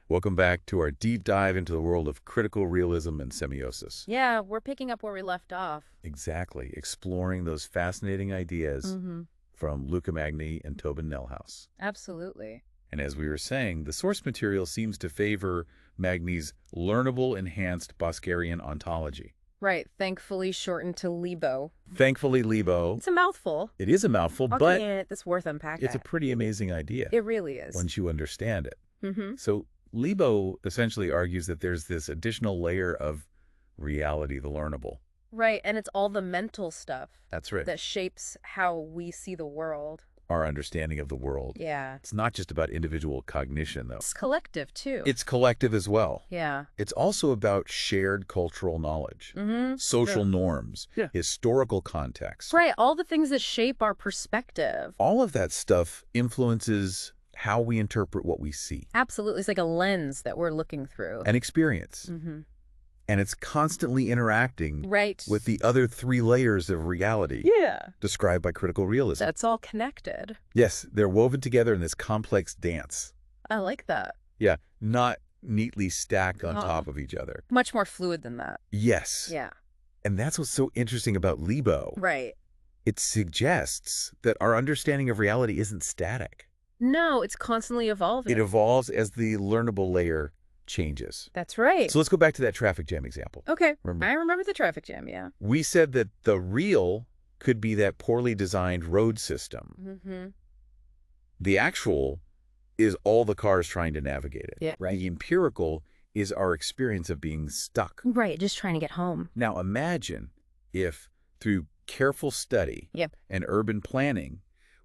Welcome back to our deep dive into the world of critical realism and semiosis. Yeah, we're picking up where we left off. Exactly, exploring those fascinating ideas from Luca Magni and Tobin Nellhaus. Absolutely. And as we were saying, the source material seems to favor Magni's learnable enhanced Boscarian ontology. Right, thankfully shortened to Libo. Thankfully, Libo. It's a mouthful. It is a mouthful, I'll but admit it's worth unpacking. it's a pretty amazing idea. It really is. Once you understand it. Mm-hmm. So Libo essentially argues that there's this additional layer of reality, the learnable. Right, and it's all the mental stuff That's right. that shapes how we see the world. Our understanding of the world. Yeah. It's not just about individual cognition, though. It's collective, too. It's collective as well. Yeah. It's also about shared cultural knowledge, social True. norms, historical context. Right, all the things that shape our perspective. All of that stuff influences how we interpret what we see. Absolutely. It's like a lens that we're looking through. And experience. Mm-hmm. And it's constantly interacting Right. with the other three layers of reality described by critical realism. That's all connected. Yes, they're woven together in this complex dance. I like that. Yeah, not neatly stacked on Uh-uh. top of each other. Much more fluid than that. Yes. Yeah. And that's what's so interesting about Libo. Right. It suggests that our understanding of reality isn't static. No, it's constantly evolving. It evolves as the learnable layer changes. That's right. So let's go back to that traffic jam example. Okay. Remember? I remember the traffic jam, yeah. We said that the real could be that poorly designed road system. Mm-hmm. The actual is all the cars trying to navigate it. Yeah. Right. The empirical is our experience of being stuck. Right, just trying to get home. Now imagine if through careful study and urban planning,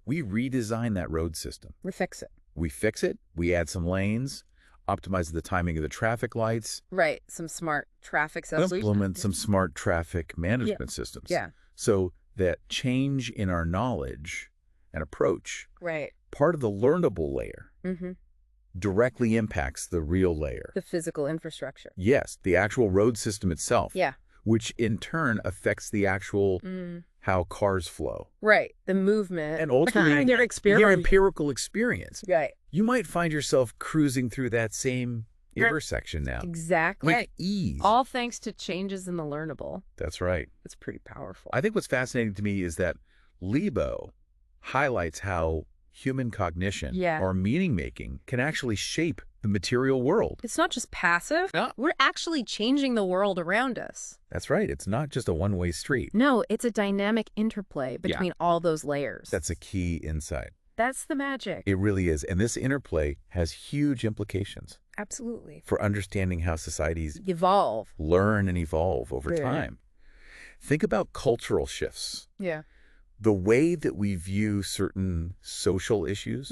we redesign that road system. We fix it. We fix it, we add some lanes, optimize the timing of the traffic lights, Right, some smart traffic systems. implement some smart traffic management systems. Yeah. So that change in our knowledge and approach, Right. part of the learnable layer, Mm-hmm. directly impacts the real layer. The physical infrastructure. Yes, the actual road system itself. Yeah. Which in turn affects the actual how cars flow. Right, the movement. And ultimately, your empirical experience. Right. You might find yourself cruising through that same intersection now. Exactly. With ease. All thanks to changes in the learnable. That's right. It's pretty powerful. I think what's fascinating to me is that Libo highlights how human cognition or meaning-making can actually shape the material world. It's not just passive. No. We're actually changing the world around us. That's right. It's not just a one-way street. No, it's a dynamic interplay between all those layers. That's a key insight. That's the magic. It really is. And this interplay has huge implications Absolutely. for understanding how societies Evolve. learn and evolve over Yeah. time. Think about cultural shifts. Yeah. The way that we view certain social issues,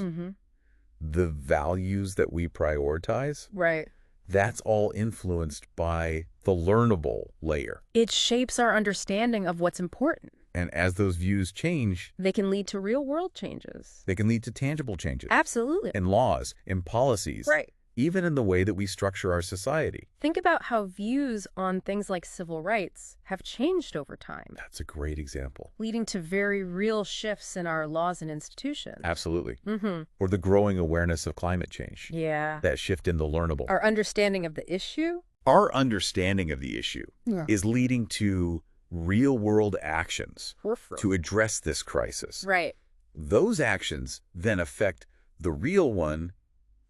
the values that we prioritize, Right. that's all influenced by the learnable layer. It shapes our understanding of what's important. And as those views change, They can lead to real world changes. they can lead to tangible changes Absolutely. in laws, in policies, Right. even in the way that we structure our society. Think about how views on things like civil rights have changed over time, That's a great example. leading to very real shifts in our laws and institutions. Absolutely. Mm-hmm. Or the growing awareness of climate change. Yeah. That shift in the learnable. Our understanding of the issue. Our understanding of the issue is leading to real-world actions to address this crisis. Right. Those actions then affect the real one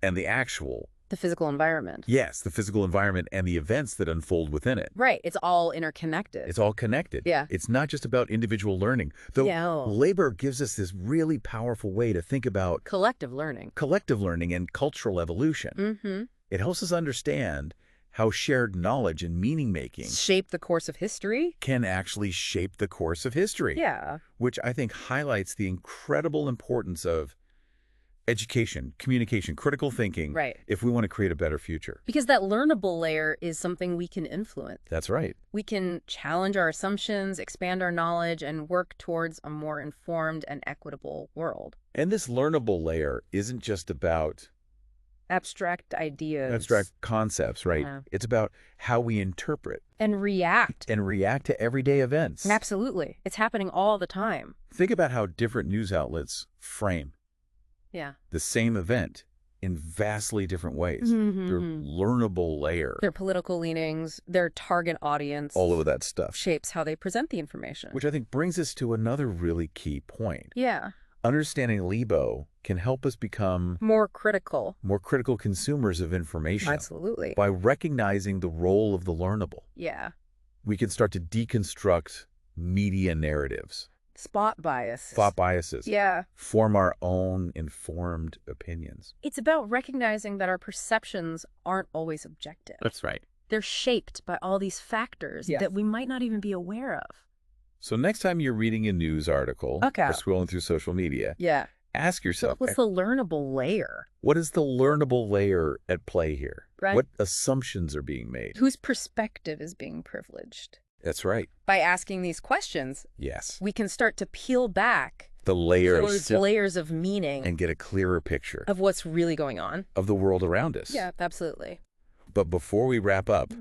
and the actual. The physical environment. Yes, the physical environment and the events that unfold within it. Right. It's all interconnected. It's all connected. Yeah. It's not just about individual learning. Though labor gives us this really powerful way to think about collective learning and cultural evolution. It helps us understand how shared knowledge and meaning-making shape the course of history. Can actually shape the course of history. Yeah. Which I think highlights the incredible importance of education, communication, critical thinking, if we want to create a better future. Because that learnable layer is something we can influence. That's right. We can challenge our assumptions, expand our knowledge, and work towards a more informed and equitable world. And this learnable layer isn't just about abstract ideas. Abstract concepts, right? Yeah. It's about how we interpret. And react. And react to everyday events. Absolutely. It's happening all the time. Think about how different news outlets frame the same event in vastly different ways. Their learnable layer. Their political leanings, their target audience. All of that stuff. Shapes how they present the information. Which I think brings us to another really key point. Yeah. Understanding LIBO can help us become more critical consumers of information. Absolutely. By recognizing the role of the learnable. Yeah. We can start to deconstruct media narratives. Spot bias. Thought biases. Yeah. Form our own informed opinions. It's about recognizing that our perceptions aren't always objective. That's right. They're shaped by all these factors that we might not even be aware of. So next time you're reading a news article or scrolling through social media, ask yourself, what's the learnable layer? What is the learnable layer at play here? Right. What assumptions are being made? Whose perspective is being privileged? That's right. By asking these questions, we can start to peel back the layers of meaning and get a clearer picture of what's really going on. Of the world around us. Yeah, absolutely. But before we wrap up,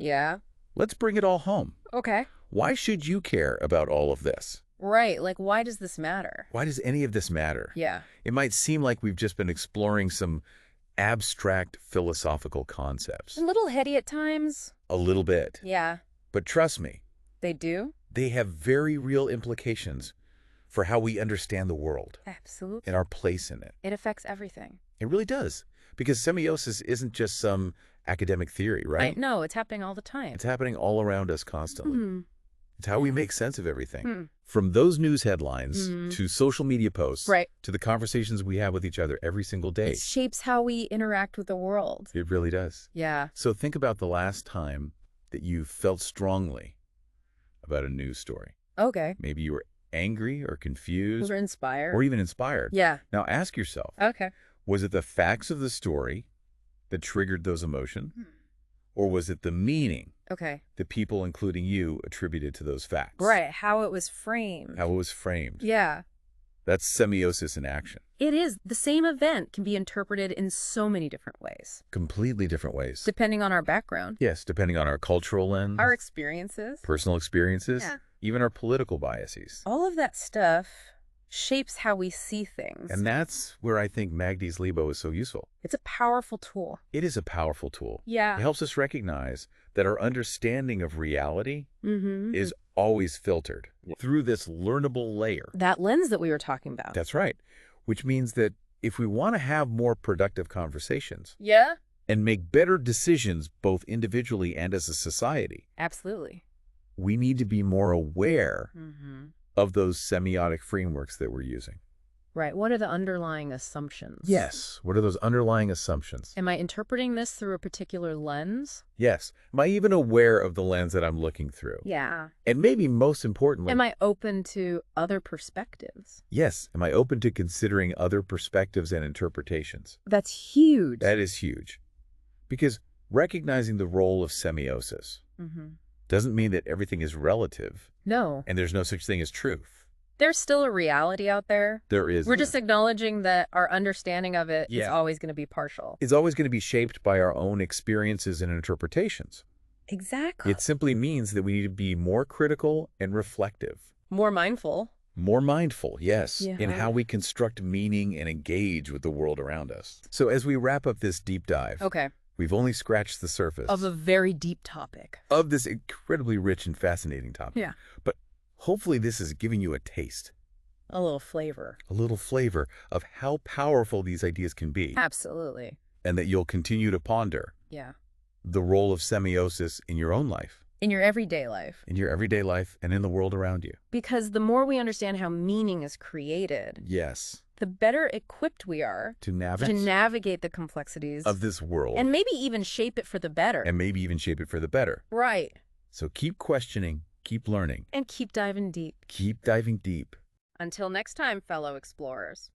let's bring it all home. Okay. Why should you care about all of this? Right. Like, why does this matter? Why does any of this matter? Yeah. It might seem like we've just been exploring some abstract philosophical concepts. A little heady at times. A little bit. Yeah. But trust me. They do? They have very real implications for how we understand the world. Absolutely. And our place in it. It affects everything. It really does. Because semiosis isn't just some academic theory, right? No, it's happening all the time. It's happening all around us constantly. It's how we make sense of everything. From those news headlines to social media posts to the conversations we have with each other every single day. It shapes how we interact with the world. It really does. Yeah. So think about the last time that you felt strongly about a news story. Okay. Maybe you were angry or confused. Or inspired. Or even inspired. Yeah. Now ask yourself. Okay. Was it the facts of the story that triggered those emotions? Or was it the meaning that people, including you, attributed to those facts? Right. How it was framed. How it was framed. Yeah. That's semiosis in action. It is. The same event can be interpreted in so many different ways. Completely different ways. Depending on our background. Yes, depending on our cultural lens. Our experiences. Personal experiences. Yeah. Even our political biases. All of that stuff shapes how we see things. And that's where I think Magni's LIBO is so useful. It's a powerful tool. It is a powerful tool. Yeah. It helps us recognize that our understanding of reality is always filtered through this learnable layer. That lens that we were talking about. That's right. Which means that if we want to have more productive conversations and make better decisions both individually and as a society, absolutely, we need to be more aware of those semiotic frameworks that we're using. Right. What are the underlying assumptions? Yes. What are those underlying assumptions? Am I interpreting this through a particular lens? Yes. Am I even aware of the lens that I'm looking through? Yeah. And maybe most importantly, am I open to other perspectives? Yes. Am I open to considering other perspectives and interpretations? That's huge. That is huge. Because recognizing the role of semiosis doesn't mean that everything is relative. No. And there's no such thing as truth. There's still a reality out there. There is. We're just acknowledging that our understanding of it is always going to be partial. It's always going to be shaped by our own experiences and interpretations. Exactly. It simply means that we need to be more critical and reflective. More mindful. More mindful, yes, in how we construct meaning and engage with the world around us. So as we wrap up this deep dive, we've only scratched the surface of a very deep topic. Of this incredibly rich and fascinating topic. Yeah. But hopefully this is giving you a taste. A little flavor. A little flavor of how powerful these ideas can be. Absolutely. And that you'll continue to ponder. Yeah. The role of semiosis in your own life. In your everyday life. In your everyday life and in the world around you. Because the more we understand how meaning is created. Yes. The better equipped we are to navigate the complexities of this world. And maybe even shape it for the better. Right. So keep questioning, keep learning. And keep diving deep. Keep diving deep. Until next time, fellow explorers.